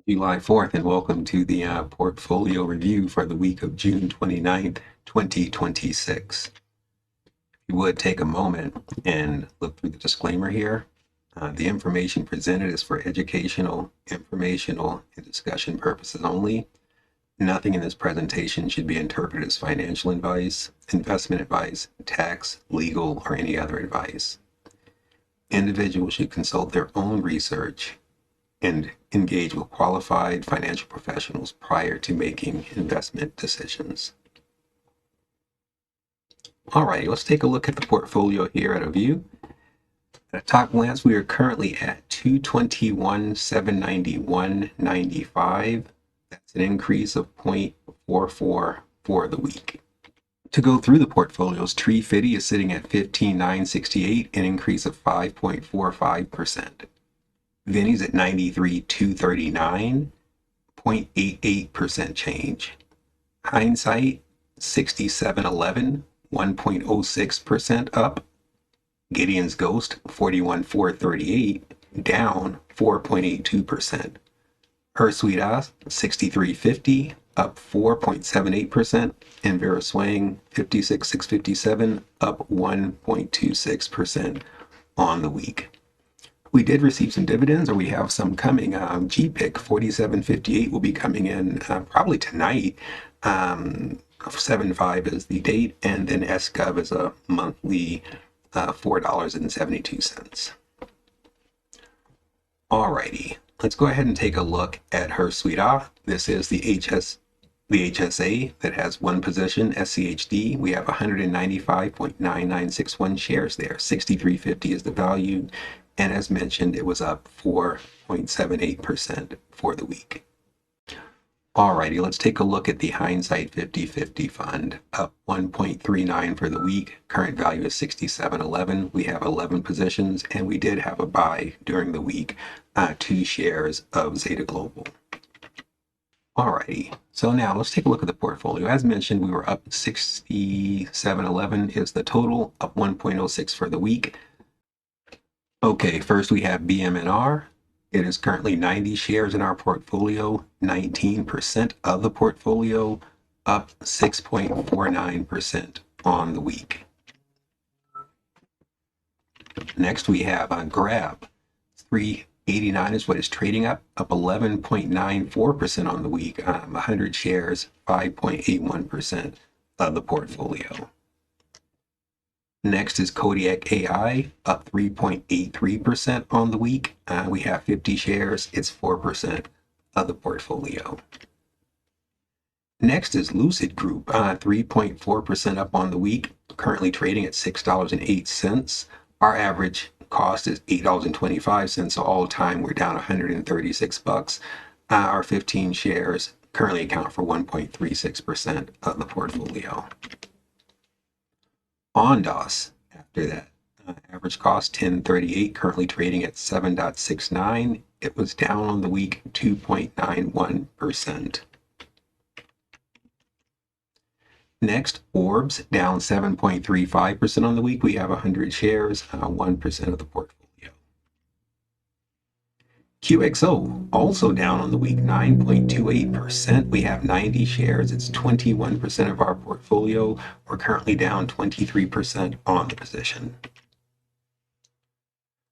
July 4th, and welcome to the portfolio review for the week of June 29th, 2026. If you would take a moment and look through the disclaimer here. The information presented is for educational, informational, and discussion purposes only. Nothing in this presentation should be interpreted as financial advice, investment advice, tax, legal, or any other advice. Individuals should consult their own research and engage with qualified financial professionals prior to making investment decisions. All right, let's take a look at the portfolio here at a view. At a top glance, we are currently at 221,791.95. That's an increase of 0.44 for the week. To go through the portfolios, treeFiddy is sitting at 15,968, an increase of 5.45%. Vinnie's at 93,239, 0.88% change. Hindsight, 6711, 1.06% up. GideonsGhost, 41,438, down 4.82%. herSweetA, 6350, up 4.78%, and veraSwang, 56,657, up 1.26% on the week. We did receive some dividends, or we have some coming. GPIC 4758 will be coming in probably tonight. 7/5 is the date, and then SGov is a monthly $4.72. Alrighty, let's go ahead and take a look at herSweetA. This is the HSA that has one position, SCHD. We have 195.9961 shares there. 6350 is the value. And as mentioned, it was up 4.78% for the week. Alrighty, let's take a look at the Hindsight 50/50 fund, up 1.39 for the week. Current value is 6711. We have 11 positions, and we did have a buy during the week, 2 shares of Zeta Global. Alrighty, so now let's take a look at the portfolio. As mentioned, we were up 6711 is the total, up 1.06 for the week. Okay, first we have BMNR. It is currently 90 shares in our portfolio, 19% of the portfolio, up 6.49% on the week. Next we have on Grab. 389 is what it's trading up 11.94% on the week. 100 shares, 5.81% of the portfolio. Next is Kodiak AI, up 3.83% on the week. We have 50 shares. It's 4% of the portfolio. Next is Lucid Group, 3.4% up on the week, currently trading at $6.08. Our average cost is $8.25, so all time we're down $136. Our 15 shares currently account for 1.36% of the portfolio. Ondas, after that, average cost $10.38, currently trading at 7.69. It was down on the week 2.91%. Next, Orbs, down 7.35% on the week. We have 100 shares, 1% of the portfolio. QXO, also down on the week, 9.28%. We have 90 shares. It's 21% of our portfolio. We're currently down 23% on the position.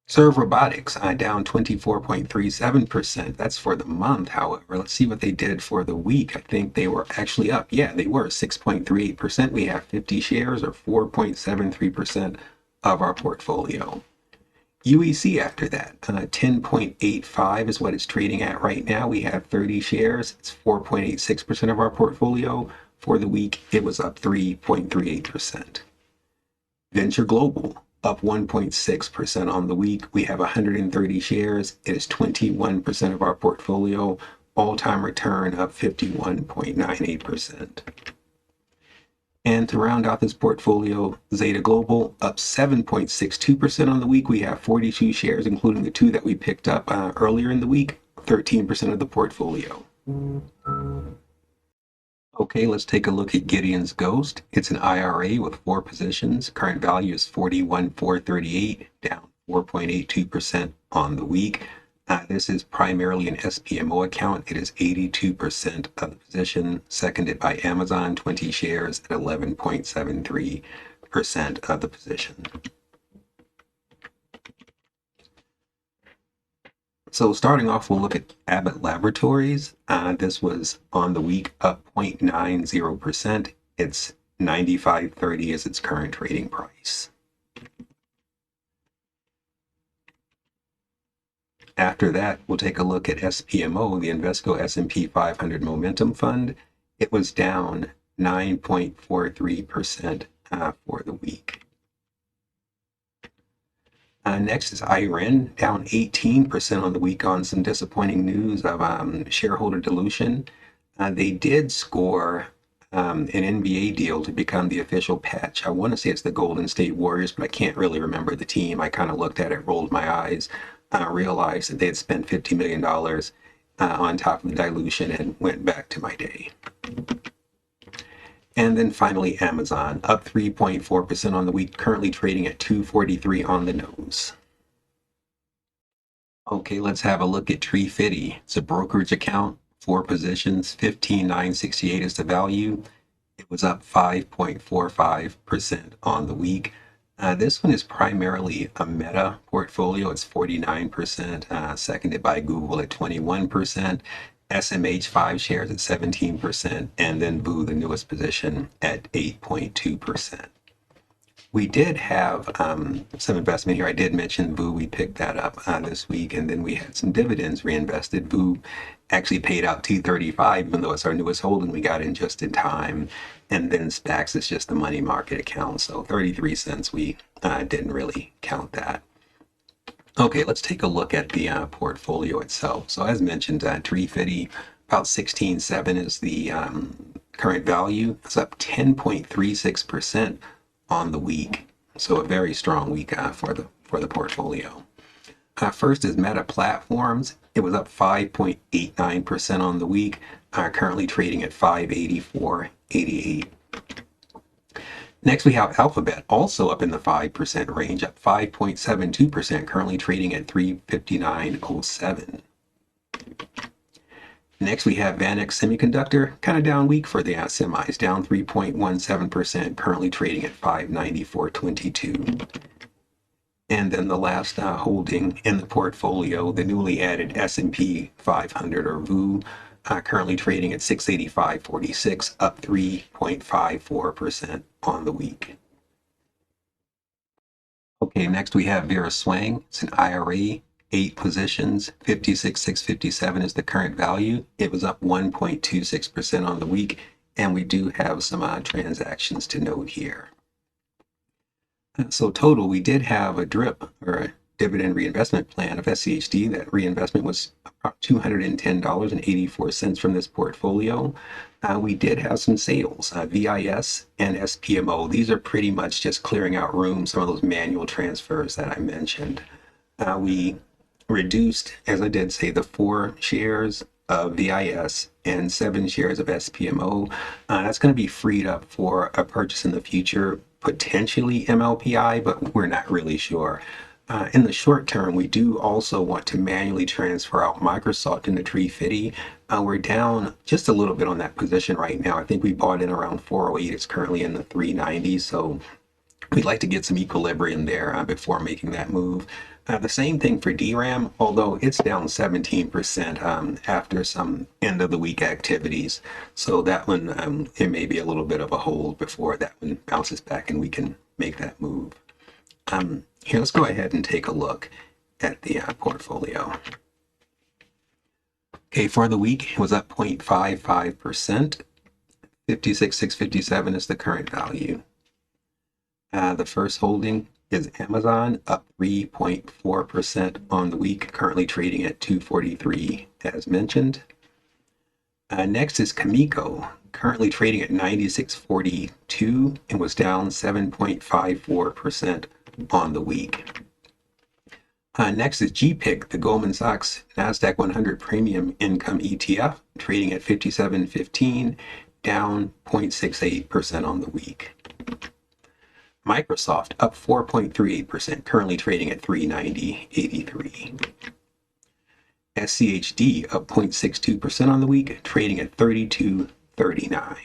Serve Robotics, down 24.37%. That's for the month, however. Let's see what they did for the week. I think they were actually up. Yeah, they were 6.38%. We have 50 shares, or 4.73% of our portfolio. UEC after that, 10.85 is what it's trading at right now. We have 30 shares. It's 4.86% of our portfolio. For the week, it was up 3.38%. Venture Global, up 1.6% on the week. We have 130 shares. It is 21% of our portfolio. All-time return up 51.98%. And to round out this portfolio, Zeta Global up 7.62% on the week. We have 42 shares, including the 2 that we picked up earlier in the week, 13% of the portfolio. Okay, let's take a look at gideonsGhost. It's an IRA with 4 positions. Current value is 41,438, down 4.82% on the week. This is primarily an SPMO account. It is 82% of the position, seconded by Amazon, 20 shares at 11.73% of the position. So starting off, we'll look at Abbott Laboratories. This was on the week up 0.90%. It's 95.30 is its current trading price. After that, we'll take a look at SPMO, the Invesco S&P 500 Momentum Fund. It was down 9.43% for the week. Next is IREN, down 18% on the week on some disappointing news of shareholder dilution. They did score an NBA deal to become the official patch. I want to say it's the Golden State Warriors, but I can't really remember the team. I kind of looked at it, rolled my eyes, realized that they had spent $50 million on top of the dilution, and went back to my day. And then finally, Amazon, up 3.4% on the week, currently trading at $243 on the nose. Okay, let's have a look at treeFiddy. It's a brokerage account, 4 positions, 15,968 is the value. It was up 5.45% on the week. This one is primarily a Meta portfolio. It's 49%, seconded by Google at 21%, SMH 5 shares at 17%, and then VU, the newest position, at 8.2%. We did have some investment here. I did mention VU. We picked that up this week, and then we had some dividends reinvested. VU actually paid out $235, even though it's our newest holding. We got in just in time. And then SPACs is just the money market account, so 33 cents. We didn't really count that. Okay, let's take a look at the portfolio itself. So as mentioned, treeFiddy, about 16.7 is the current value. It's up 10.36% on the week. So a very strong week for the portfolio. First is Meta Platforms. It was up 5.89% on the week, currently trading at $584.88. Next, we have Alphabet, also up in the 5% range, up 5.72%, currently trading at $359.07. Next, we have Vanex Semiconductor, kind of down week for the semis, down 3.17%, currently trading at $594.22. And then the last holding in the portfolio, the newly added S&P 500 or VU, currently trading at $685.46, up 3.54% on the week. Okay, next we have veraSwang. It's an IRA, 8 positions, 56,657 is the current value. It was up 1.26% on the week, and we do have some transactions to note here. So total, we did have a DRIP, or a dividend reinvestment plan of SCHD. That reinvestment was about $210.84 from this portfolio. We did have some sales, VIS and SPMO. These are pretty much just clearing out room, some of those manual transfers that I mentioned. We reduced, as I did say, the 4 shares of VIS and 7 shares of SPMO. That's going to be freed up for a purchase in the future, potentially MLPI, but we're not really sure. In the short term, we do also want to manually transfer out Microsoft into treeFiddy. We're down just a little bit on that position right now. I think we bought in around 408. It's currently in the 390s, so we'd like to get some equilibrium there before making that move. The same thing for DRAM, although it's down 17% after some end of the week activities. So that one, it may be a little bit of a hold before that one bounces back and we can make that move. Here, let's go ahead and take a look at the portfolio. Okay, for the week, it was up 0.55%. 56,657 is the current value. The first holding is Amazon, up 3.4% on the week, currently trading at $243 as mentioned. Next is Kamiko, currently trading at $96.42 and was down 7.54% on the week. Next is GPIC, the Goldman Sachs NASDAQ 100 Premium Income ETF, trading at $57.15, down 0.68% on the week. Microsoft, up 4.38%, currently trading at $390.83. SCHD up 0.62% on the week, trading at 32.39.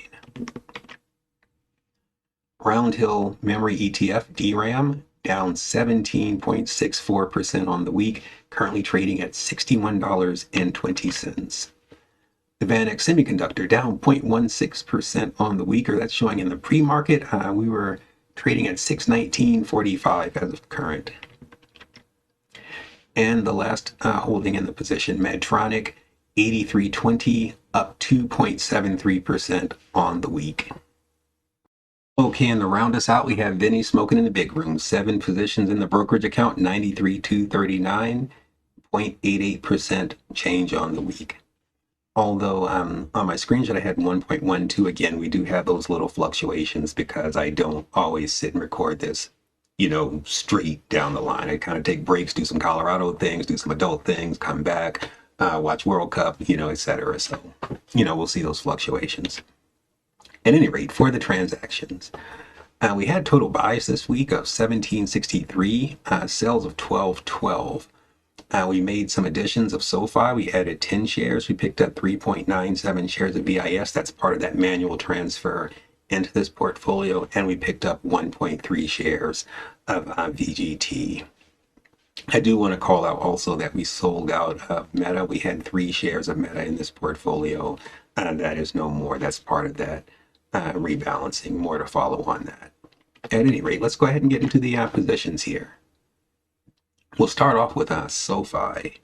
Round Hill Memory ETF DRAM down 17.64% on the week, currently trading at $61.20. The VanEck Semiconductor down 0.16% on the week, or that's showing in the pre-market. We were trading at $619.45 as of current. And the last holding in the position, Medtronic, 83.20, up 2.73% on the week. Okay, and to round us out, we have Vinnie smoking in the big room. 7 positions in the brokerage account, 93,239, 0.88% change on the week. Although on my screenshot I had 1.12, again, we do have those little fluctuations because I don't always sit and record this, straight down the line. I kind of take breaks, do some Colorado things, do some adult things, come back, watch World Cup, etc. So, we'll see those fluctuations. At any rate, for the transactions, we had total buys this week of 1763, sales of 1212. We made some additions of SoFi. We added 10 shares. We picked up 3.97 shares of VIS. That's part of that manual transfer into this portfolio. And we picked up 1.3 shares of VGT. I do want to call out also that we sold out of Meta. We had 3 shares of Meta in this portfolio. That is no more. That's part of that rebalancing. More to follow on that. At any rate, let's go ahead and get into the positions here. We'll start off with SoFi.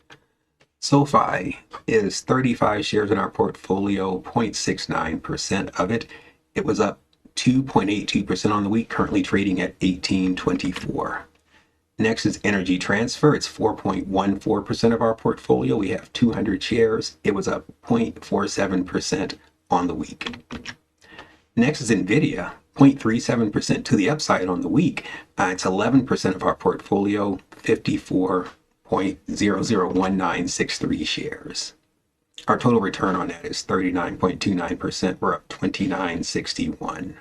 SoFi is 35 shares in our portfolio, 0.69% of it. It was up 2.82% on the week, currently trading at $18.24. Next is Energy Transfer. It's 4.14% of our portfolio. We have 200 shares. It was up 0.47% on the week. Next is NVIDIA, 0.37% to the upside on the week. It's 11% of our portfolio, 54.001963 shares. Our total return on that is 39.29%. We're up 29.61.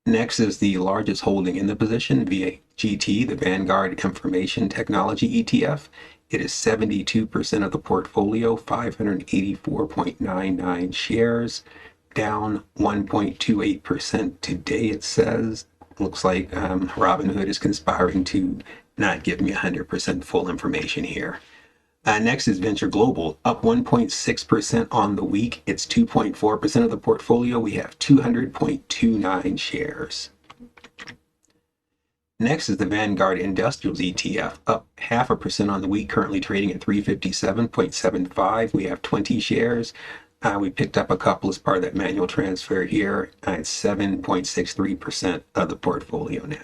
Next is the largest holding in the position, VGT, the Vanguard Information Technology ETF. It is 72% of the portfolio, 584.99 shares, down 1.28% today, it says. Looks like Robinhood is conspiring to not give me 100% full information here. Next is Venture Global, up 1.6% on the week. It's 2.4% of the portfolio. We have 200.29 shares. Next is the Vanguard Industrials ETF, up 0.5% on the week, currently trading at 357.75. We have 20 shares. We picked up a couple as part of that manual transfer here. It's 7.63% of the portfolio now.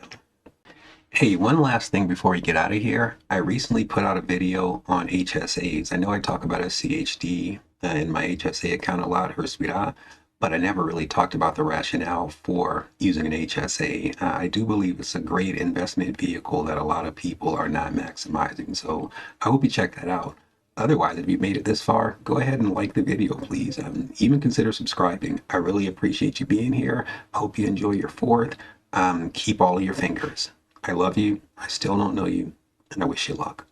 Hey, one last thing before we get out of here. I recently put out a video on HSAs. I know I talk about SCHD in my HSA account a lot, herSweetA, but I never really talked about the rationale for using an HSA. I do believe it's a great investment vehicle that a lot of people are not maximizing. So I hope you check that out. Otherwise, if you've made it this far, go ahead and like the video, please. Even consider subscribing. I really appreciate you being here. I hope you enjoy your 4th. Keep all of your fingers. I love you. I still don't know you. And I wish you luck.